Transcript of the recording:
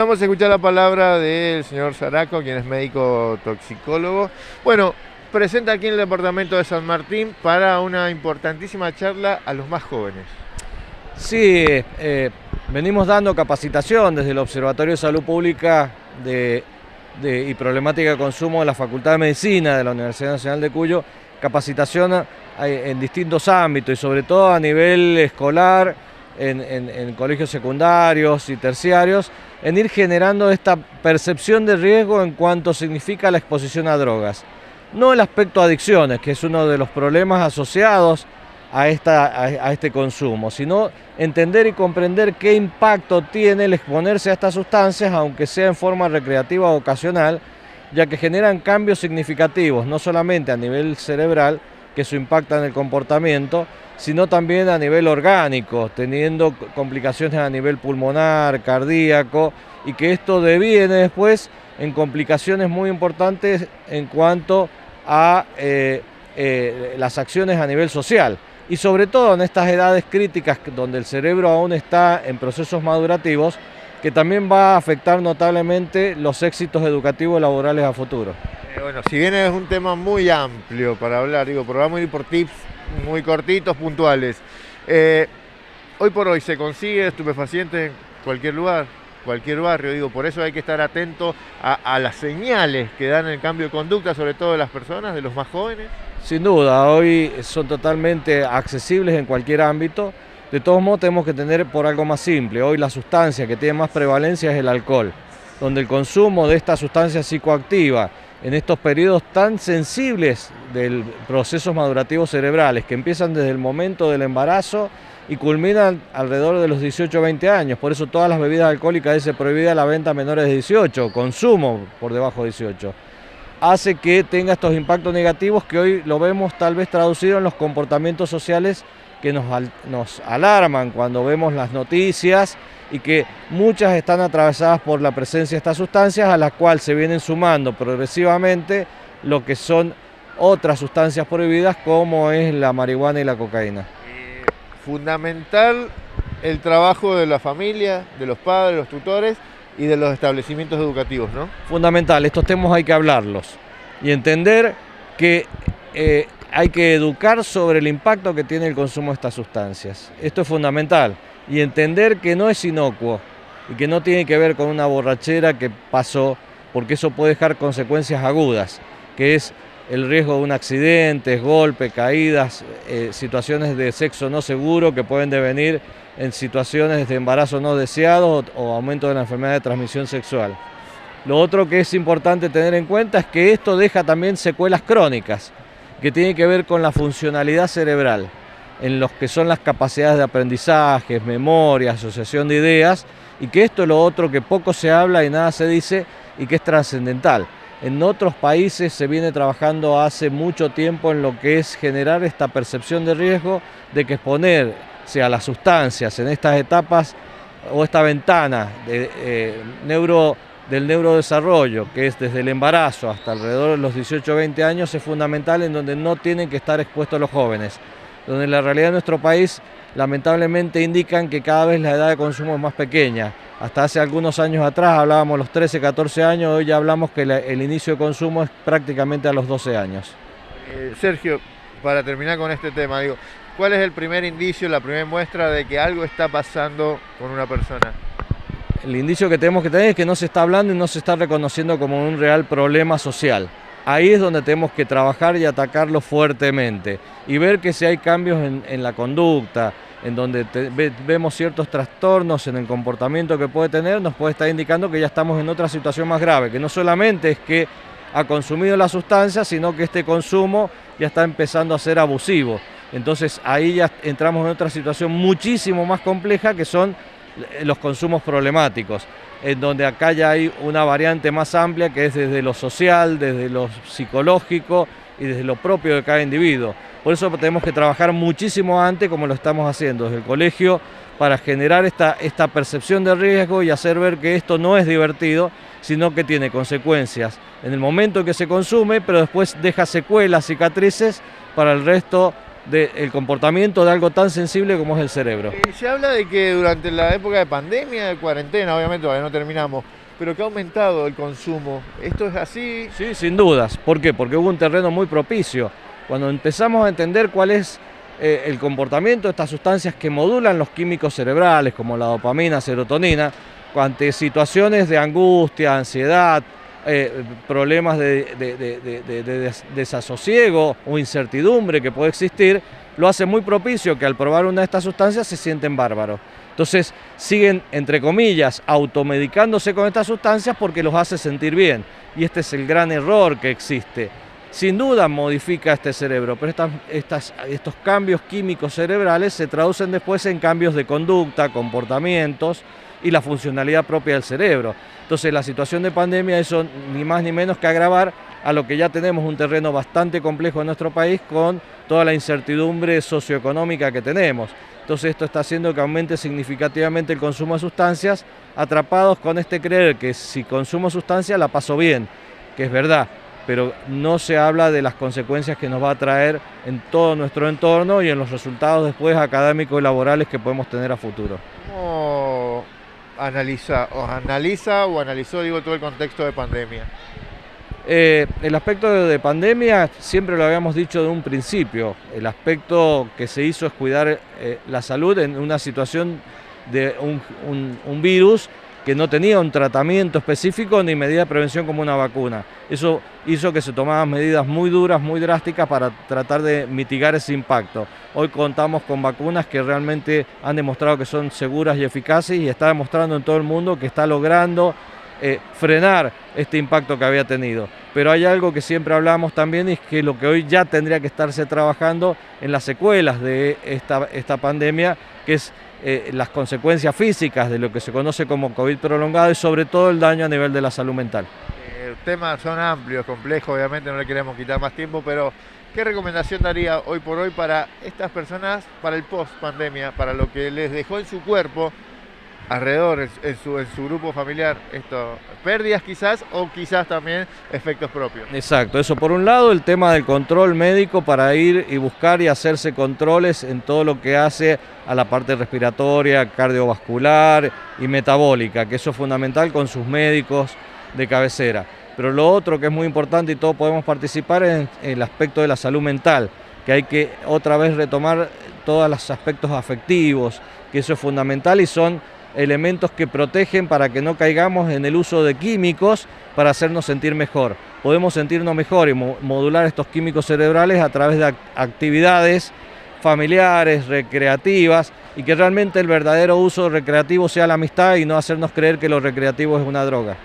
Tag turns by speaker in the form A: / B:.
A: Vamos a escuchar la palabra del señor Zaraco, quien es médico toxicólogo. Bueno, presenta aquí en el departamento de San Martín para una importantísima charla a los más jóvenes.
B: Sí, venimos dando capacitación desde el Observatorio de Salud Pública y Problemática de Consumo de la Facultad de Medicina de la Universidad Nacional de Cuyo, capacitación en distintos ámbitos y sobre todo a nivel escolar, en colegios secundarios y terciarios, en ir generando esta percepción de riesgo en cuanto significa la exposición a drogas. No el aspecto adicciones, que es uno de los problemas asociados a este consumo, sino entender y comprender qué impacto tiene el exponerse a estas sustancias, aunque sea en forma recreativa o ocasional, ya que generan cambios significativos, no solamente a nivel cerebral, que eso impacta en el comportamiento, sino también a nivel orgánico, teniendo complicaciones a nivel pulmonar, cardíaco, y que esto deviene después en complicaciones muy importantes en cuanto a las acciones a nivel social. Y sobre todo en estas edades críticas donde el cerebro aún está en procesos madurativos, que también va a afectar notablemente los éxitos educativos y laborales a futuro.
A: Bueno, si bien es un tema muy amplio para hablar, pero vamos a ir por tips muy cortitos, puntuales. Hoy por hoy se consigue estupefacientes en cualquier lugar, cualquier barrio, por eso hay que estar atento a las señales que dan el cambio de conducta, sobre todo de las personas, de los más jóvenes.
B: Sin duda, hoy son totalmente accesibles en cualquier ámbito. De todos modos tenemos que tener por algo más simple. Hoy la sustancia que tiene más prevalencia es el alcohol, donde el consumo de esta sustancia psicoactiva en estos periodos tan sensibles de procesos madurativos cerebrales que empiezan desde el momento del embarazo y culminan alrededor de los 18 o 20 años. Por eso todas las bebidas alcohólicas dice prohibida la venta a menores de 18, consumo por debajo de 18. Hace que tenga estos impactos negativos que hoy lo vemos tal vez traducido en los comportamientos sociales que nos alarman cuando vemos las noticias y que muchas están atravesadas por la presencia de estas sustancias, a las cuales se vienen sumando progresivamente lo que son otras sustancias prohibidas como es la marihuana y la cocaína.
A: Fundamental el trabajo de la familia, de los padres, los tutores y de los establecimientos educativos, ¿no?
B: Fundamental, estos temas hay que hablarlos y entender que hay que educar sobre el impacto que tiene el consumo de estas sustancias. Esto es fundamental y entender que no es inocuo y que no tiene que ver con una borrachera que pasó, porque eso puede dejar consecuencias agudas, que es el riesgo de un accidente, golpe, caídas, situaciones de sexo no seguro que pueden devenir en situaciones de embarazo no deseado o aumento de la enfermedad de transmisión sexual. Lo otro que es importante tener en cuenta es que esto deja también secuelas crónicas, que tienen que ver con la funcionalidad cerebral, en los que son las capacidades de aprendizaje, memoria, asociación de ideas, y que esto es lo otro que poco se habla y nada se dice y que es trascendental. En otros países se viene trabajando hace mucho tiempo en lo que es generar esta percepción de riesgo de que exponerse a las sustancias en estas etapas o esta ventana del neurodesarrollo, que es desde el embarazo hasta alrededor de los 18 o 20 años, es fundamental, en donde no tienen que estar expuestos los jóvenes, donde la realidad de nuestro país lamentablemente indican que cada vez la edad de consumo es más pequeña. Hasta hace algunos años atrás hablábamos los 13, 14 años, hoy ya hablamos que el inicio de consumo es prácticamente a los 12 años.
A: Sergio, para terminar con este tema, ¿cuál es el primer indicio, la primera muestra de que algo está pasando con una persona?
B: El indicio que tenemos que tener es que no se está hablando y no se está reconociendo como un real problema social. Ahí es donde tenemos que trabajar y atacarlo fuertemente y ver que si hay cambios en la conducta, en donde vemos ciertos trastornos en el comportamiento que puede tener, nos puede estar indicando que ya estamos en otra situación más grave, que no solamente es que ha consumido la sustancia, sino que este consumo ya está empezando a ser abusivo. Entonces ahí ya entramos en otra situación muchísimo más compleja, que son los consumos problemáticos, en donde acá ya hay una variante más amplia, que es desde lo social, desde lo psicológico y desde lo propio de cada individuo. Por eso tenemos que trabajar muchísimo antes, como lo estamos haciendo desde el colegio, para generar esta percepción de riesgo y hacer ver que esto no es divertido, sino que tiene consecuencias en el momento en que se consume, pero después deja secuelas, cicatrices para el resto del comportamiento de algo tan sensible como es el cerebro.
A: Se habla de que durante la época de pandemia, de cuarentena, obviamente todavía no terminamos, pero que ha aumentado el consumo. ¿Esto es así?
B: Sí, sin dudas. ¿Por qué? Porque hubo un terreno muy propicio. Cuando empezamos a entender cuál es el comportamiento de estas sustancias que modulan los químicos cerebrales, como la dopamina, serotonina, ante situaciones de angustia, ansiedad, problemas de desasosiego o incertidumbre que puede existir, lo hace muy propicio que al probar una de estas sustancias se sienten bárbaros. Entonces siguen, entre comillas, automedicándose con estas sustancias porque los hace sentir bien. Y este es el gran error que existe. Sin duda modifica este cerebro, pero estos cambios químicos cerebrales se traducen después en cambios de conducta, comportamientos y la funcionalidad propia del cerebro. Entonces la situación de pandemia eso ni más ni menos que agravar a lo que ya tenemos un terreno bastante complejo en nuestro país con toda la incertidumbre socioeconómica que tenemos. Entonces esto está haciendo que aumente significativamente el consumo de sustancias, atrapados con este creer que si consumo sustancias la paso bien, que es verdad, pero no se habla de las consecuencias que nos va a traer en todo nuestro entorno y en los resultados después académicos y laborales que podemos tener a futuro.
A: ¿Cómo analiza o analizó todo el contexto de pandemia?
B: El aspecto de pandemia siempre lo habíamos dicho de un principio. El aspecto que se hizo es cuidar la salud en una situación de un virus que no tenía un tratamiento específico ni medida de prevención como una vacuna. Eso hizo que se tomaran medidas muy duras, muy drásticas para tratar de mitigar ese impacto. Hoy contamos con vacunas que realmente han demostrado que son seguras y eficaces y está demostrando en todo el mundo que está logrando frenar este impacto que había tenido. Pero hay algo que siempre hablamos también y es que lo que hoy ya tendría que estarse trabajando en las secuelas de esta pandemia, que es las consecuencias físicas de lo que se conoce como COVID prolongado y sobre todo el daño a nivel de la salud mental.
A: Los temas son amplios, complejos, obviamente no le queremos quitar más tiempo, pero ¿qué recomendación daría hoy por hoy para estas personas, para el post pandemia, para lo que les dejó en su cuerpo, alrededor, en su grupo familiar, pérdidas quizás o quizás también efectos propios?
B: Exacto, eso por un lado, el tema del control médico para ir y buscar y hacerse controles en todo lo que hace a la parte respiratoria, cardiovascular y metabólica, que eso es fundamental con sus médicos de cabecera. Pero lo otro que es muy importante y todos podemos participar es el aspecto de la salud mental, que hay que otra vez retomar todos los aspectos afectivos, que eso es fundamental y son elementos que protegen para que no caigamos en el uso de químicos para hacernos sentir mejor. Podemos sentirnos mejor y modular estos químicos cerebrales a través de actividades familiares, recreativas, y que realmente el verdadero uso recreativo sea la amistad y no hacernos creer que lo recreativo es una droga.